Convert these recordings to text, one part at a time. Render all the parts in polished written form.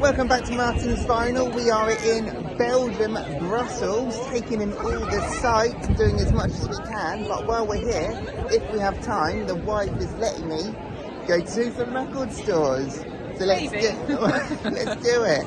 Welcome back to Martin's Final. We are in Belgium, Brussels, taking in all the sights, doing as much as we can. But while we're here, if we have time, the wife is letting me go to some record stores. So let's do it.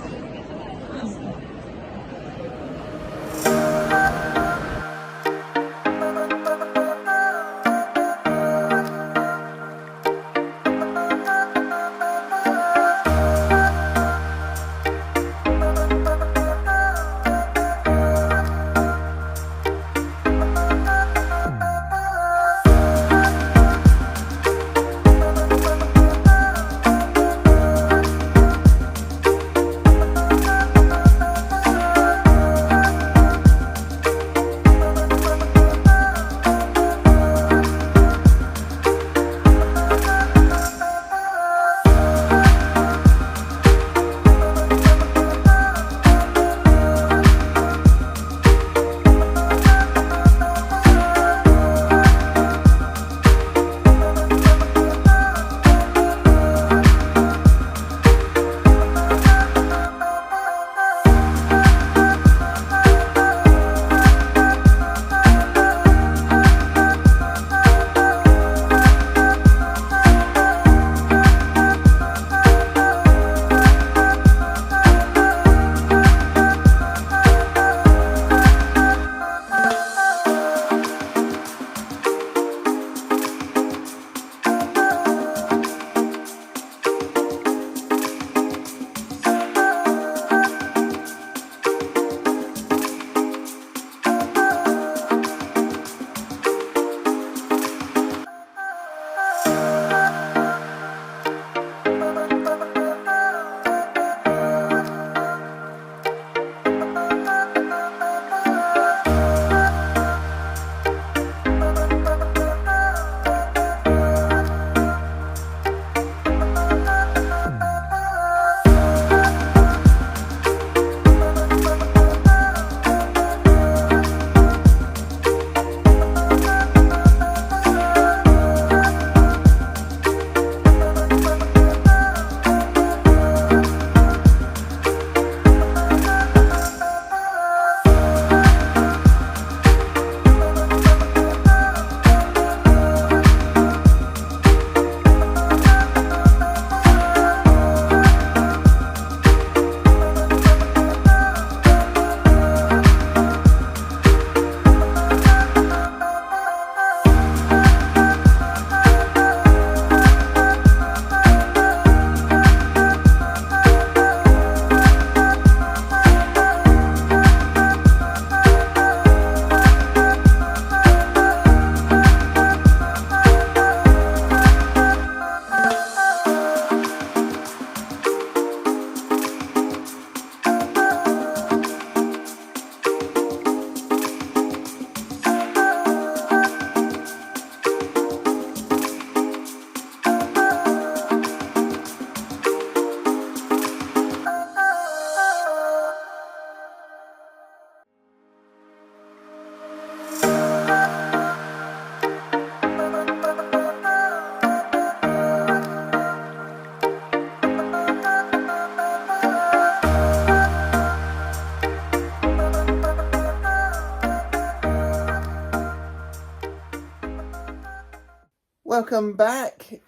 Welcome back.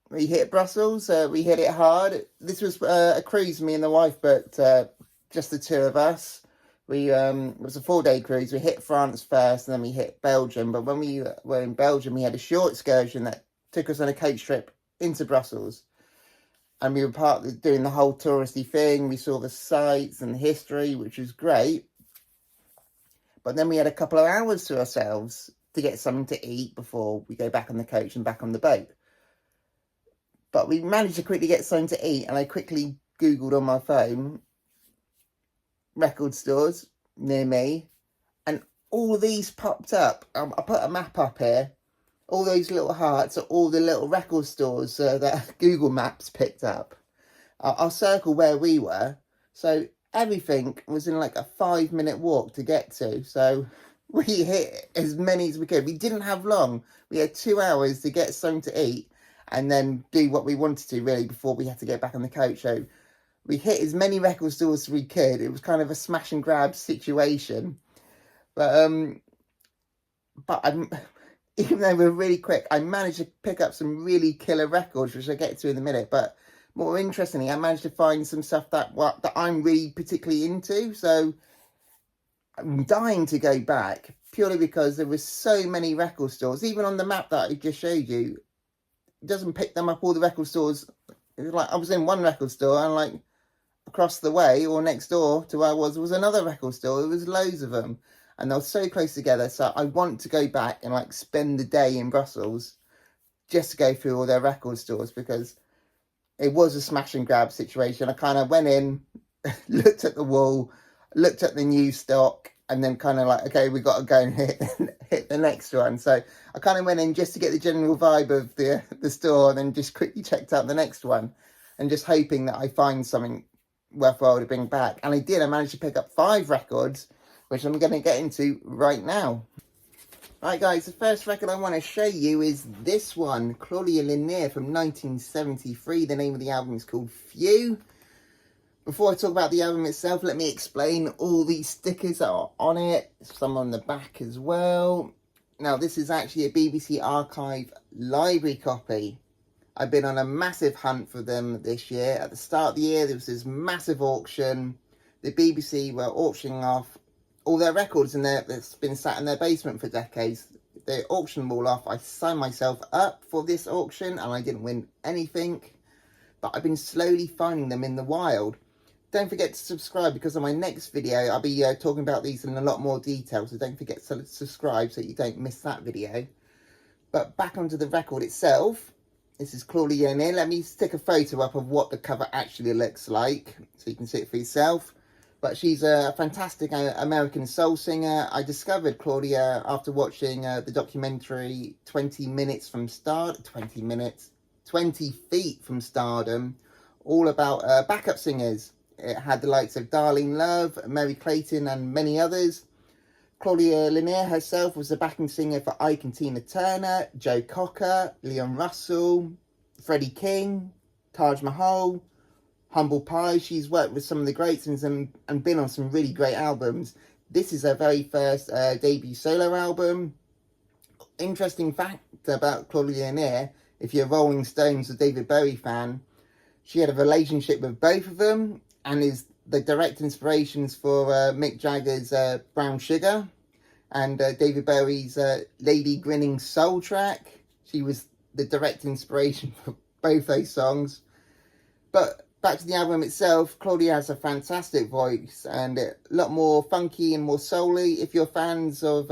We hit Brussels. We hit it hard. This was a cruise, me and the wife, but just the two of us. It was a 4-day cruise. We hit France first, and then we hit Belgium. But when we were in Belgium, we had a short excursion that took us on a coach trip into Brussels, and we were part of doing the whole touristy thing. We saw the sights and history, which was great. But then we had a couple of hours to ourselves to get something to eat before we go back on the coach and back on the boat. But we managed to quickly get something to eat, and I quickly Googled on my phone record stores near me, and all these popped up. I put a map up here. All those little hearts are all the little record stores that Google Maps picked up. I'll circle where we were. So everything was in like a 5-minute walk to get to. So we hit as many as we could. We didn't have long. We had 2 hours to get something to eat and then do what we wanted to, really, before we had to get back on the coach. So we hit as many record stores as we could. It was kind of a smash and grab situation. But I'm, even though we're really quick, I managed to pick up some really killer records, which I'll get to in a minute. But more interestingly, I managed to find some stuff that I'm really particularly into. So I'm dying to go back, purely because there were so many record stores. Even on the map that I just showed you, it doesn't pick them up, all the record stores. It was like I was in one record store, and like across the way or next door to where I was another record store. There was loads of them, and they were so close together. So I want to go back and like spend the day in Brussels just to go through all their record stores, because it was a smash and grab situation. I kind of went in, looked at the wall, looked at the new stock, and then kind of like, okay, we got to go and hit the next one. So I kind of went in just to get the general vibe of the store, and then just quickly checked out the next one, and just hoping that I find something worthwhile to bring back. And I did. I managed to pick up 5 records, which I'm going to get into right now. Right, guys, the first record I want to show you is this one, Claudia Lawrence from 1973. The name of the album is called Few. Before I talk about the album itself, let me explain all these stickers that are on it. Some on the back as well. Now, this is actually a BBC Archive library copy. I've been on a massive hunt for them this year. At the start of the year, there was this massive auction. The BBC were auctioning off all their records that's been sat in their basement for decades. They auctioned them all off. I signed myself up for this auction, and I didn't win anything. But I've been slowly finding them in the wild. Don't forget to subscribe, because on my next video, I'll be talking about these in a lot more detail. So don't forget to subscribe so you don't miss that video. But back onto the record itself. This is Claudia Lawrence. Let me stick a photo up of what the cover actually looks like, so you can see it for yourself. But she's a fantastic American soul singer. I discovered Claudia after watching the documentary 20 Feet from Stardom, all about backup singers. It had the likes of Darlene Love, Mary Clayton, and many others. Claudia Lawrence herself was the backing singer for Ike and Tina Turner, Joe Cocker, Leon Russell, Freddie King, Taj Mahal, Humble Pie. She's worked with some of the greats and been on some really great albums. This is her very first debut solo album. Interesting fact about Claudia Lawrence, if you're a Rolling Stones or David Bowie fan, she had a relationship with both of them, and is the direct inspirations for Mick Jagger's Brown Sugar and David Bowie's Lady Grinning Soul track. She was the direct inspiration for both those songs. But back to the album itself, Claudia has a fantastic voice and a lot more funky and more soul-y. If you're fans of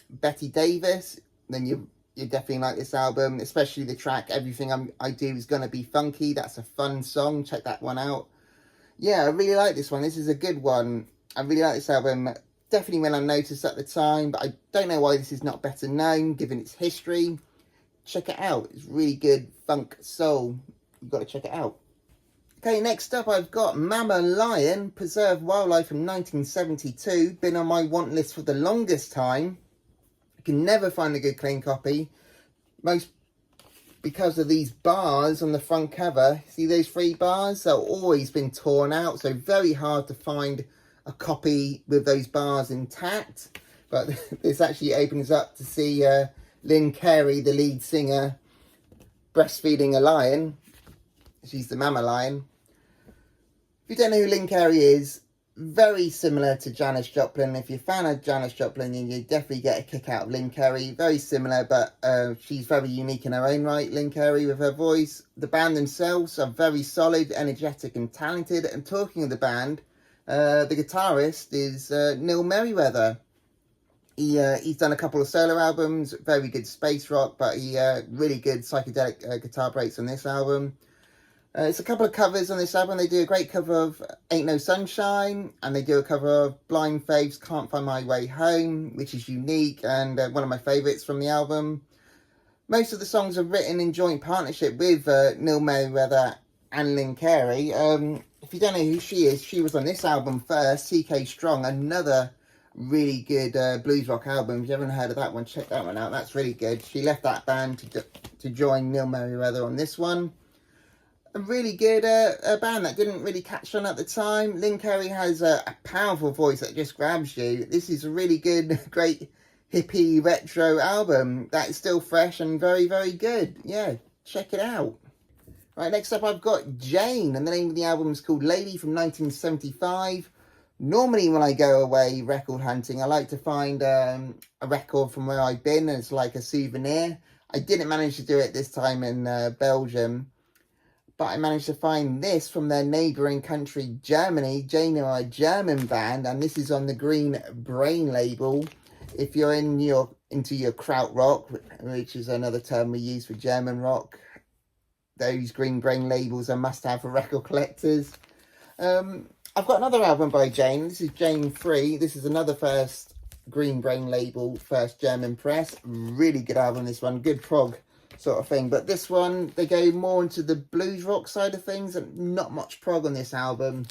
Betty Davis, then you definitely like this album, especially the track Everything I Do Is Gonna Be Funky. That's a fun song. Check that one out. Yeah, I really like this one. This is a good one. I really like this album. Definitely went unnoticed at the time, but I don't know why this is not better known, given its history. Check it out. It's really good funk soul. You've got to check it out. Okay, next up I've got Mama Lion, Preserved Wildlife from 1972. Been on my want list for the longest time. I can never find a good clean copy. Most because of these bars on the front cover. See those 3 bars? They've always been torn out, so very hard to find a copy with those bars intact. But this actually opens up to see Lynn Carey, the lead singer, breastfeeding a lion. She's the Mama Lion. If you don't know who Lynn Carey is, very similar to Janis Joplin. If you're a fan of Janis Joplin, then you definitely get a kick out of Lynn Carey. Very similar, but she's very unique in her own right, Lynn Carey, with her voice. The band themselves are very solid, energetic and talented. And talking of the band, the guitarist is Neil Merriweather. He's done a couple of solo albums, very good space rock, but he really good psychedelic guitar breaks on this album. It's a couple of covers on this album. They do a great cover of Ain't No Sunshine, and they do a cover of Blind Faith's Can't Find My Way Home, which is unique and one of my favourites from the album. Most of the songs are written in joint partnership with Neil Merriweather and Lynn Carey. If you don't know who she is, she was on this album first, TK Strong, another really good blues rock album. If you haven't heard of that one, check that one out. That's really good. She left that band to join Neil Merriweather on this one. a really good band that didn't really catch on at the time. Lynn Carey has a powerful voice that just grabs you. This is a really good, great hippie retro album that is still fresh and very, very good. Yeah, check it out. Right, next up I've got Jane, and the name of the album is called Lady from 1975. Normally when I go away record hunting, I like to find a record from where I've been as like a souvenir. I didn't manage to do it this time in Belgium, but I managed to find this from their neighbouring country, Germany. Jane are a German band, and this is on the Green Brain label. If you're into your krautrock, which is another term we use for German rock, those Green Brain labels are must-have for record collectors. I've got another album by Jane. This is Jane 3. This is another first Green Brain label, first German press. Really good album, this one. Good prog sort of thing. But this one, they go more into the blues rock side of things, and not much prog on this album.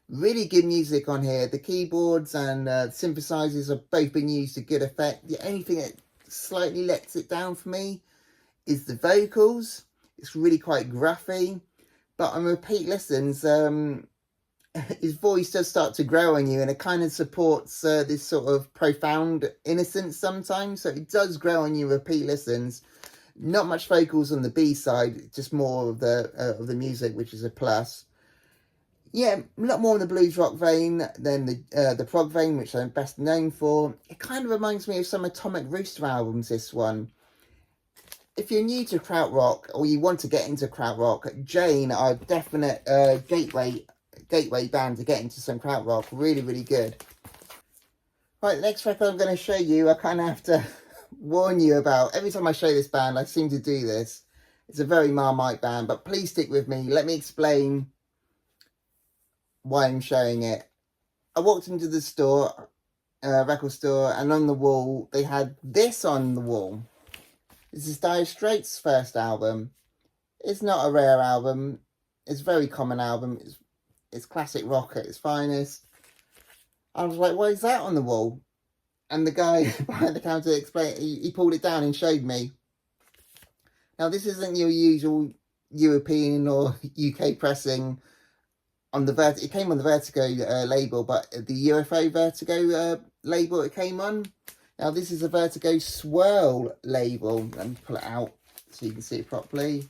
Really good music on here. The keyboards and synthesizers have both been used to good effect. The only thing that slightly lets it down for me is the vocals. It's really quite gruffy, but on repeat listens, his voice does start to grow on you, and it kind of supports this sort of profound innocence sometimes. So it does grow on you repeat listens. Not much vocals on the B side, just more of the music, which is a plus. Yeah, a lot more in the blues rock vein than the prog vein, which I'm best known for. It kind of reminds me of some Atomic Rooster albums, this one. If you're new to krautrock, or you want to get into krautrock, Jane are a definite gateway band to get into some krautrock. Really, really good. Right, the next record I'm going to show you, I kind of have to warn you about. Every time I show this band, I seem to do this. It's a very Marmite band, but please stick with me. Let me explain why I'm showing it. I walked into the store, record store, and on the wall, they had this on the wall. This is Dire Straits' first album. It's not a rare album. It's a very common album. It's classic rock at its finest. I was like, what is that on the wall? And the guy behind the counter explained, he pulled it down and showed me. Now, this isn't your usual European or UK pressing on the it came on the Vertigo label, but the UFO Vertigo label it came on. Now, this is a Vertigo Swirl label. Let me pull it out so you can see it properly.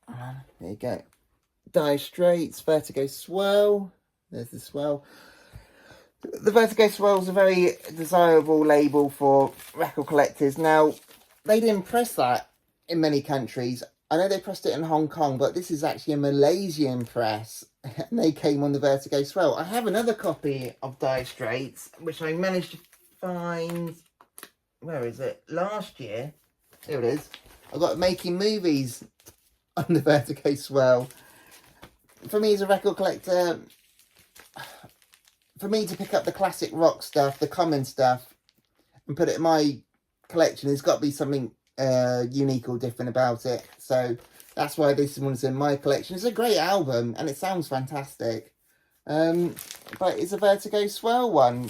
There you go. Dire Straits, Vertigo Swirl. There's the swirl. The Vertigo Swirl is a very desirable label for record collectors. Now, they didn't press that in many countries. I know they pressed it in Hong Kong, but this is actually a Malaysian press. And they came on the Vertigo Swirl. I have another copy of Dire Straits, which I managed to find, where is it? Last year. Here it is. I got Making Movies on the Vertigo Swirl. For me as a record collector, for me to pick up the classic rock stuff, the common stuff, and put it in my collection, there's got to be something unique or different about it. So that's why this one's in my collection. It's a great album and it sounds fantastic, but it's a Vertigo Swirl one.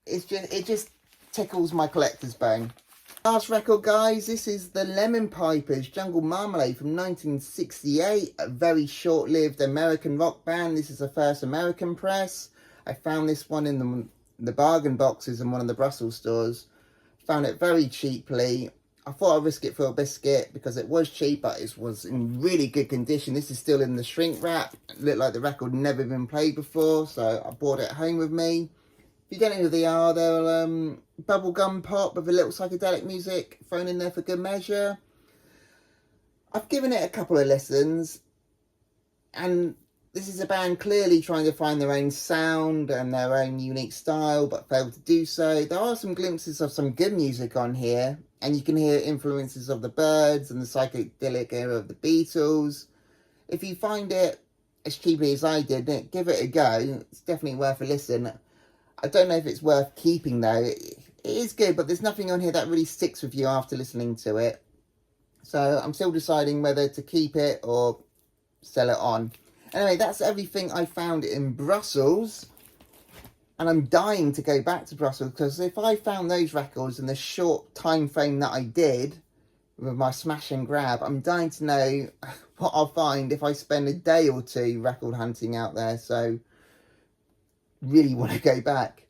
It just tickles my collector's bone. Last record, guys, this is the Lemon Pipers, Jungle Marmalade from 1968, a very short-lived American rock band. This is the first American press. I found this one in the bargain boxes in one of the Brussels stores. Found it very cheaply. I thought I'd risk it for a biscuit because it was cheap, but it was in really good condition. This is still in the shrink wrap. It looked like the record had never been played before, so I brought it home with me. If you don't know who they are, they're bubblegum pop with a little psychedelic music thrown in there for good measure. I've given it a couple of listens, and this is a band clearly trying to find their own sound and their own unique style, but failed to do so. There are some glimpses of some good music on here, and you can hear influences of the Byrds and the psychedelic era of the Beatles. If you find it as cheaply as I did, give it a go. It's definitely worth a listen. I don't know if it's worth keeping though. It is good, but there's nothing on here that really sticks with you after listening to it. So I'm still deciding whether to keep it or sell it on. Anyway, that's everything I found in Brussels. And I'm dying to go back to Brussels, because if I found those records in the short time frame that I did, with my smash and grab. I'm dying to know what I'll find if I spend a day or two record hunting out there, so really want to go back.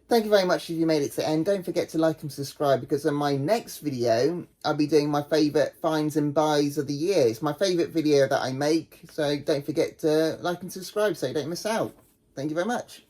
Thank you very much if you made it to the end. Don't forget to like and subscribe, because in my next video I'll be doing my favourite finds and buys of the year. It's my favourite video that I make, so don't forget to like and subscribe so you don't miss out. Thank you very much.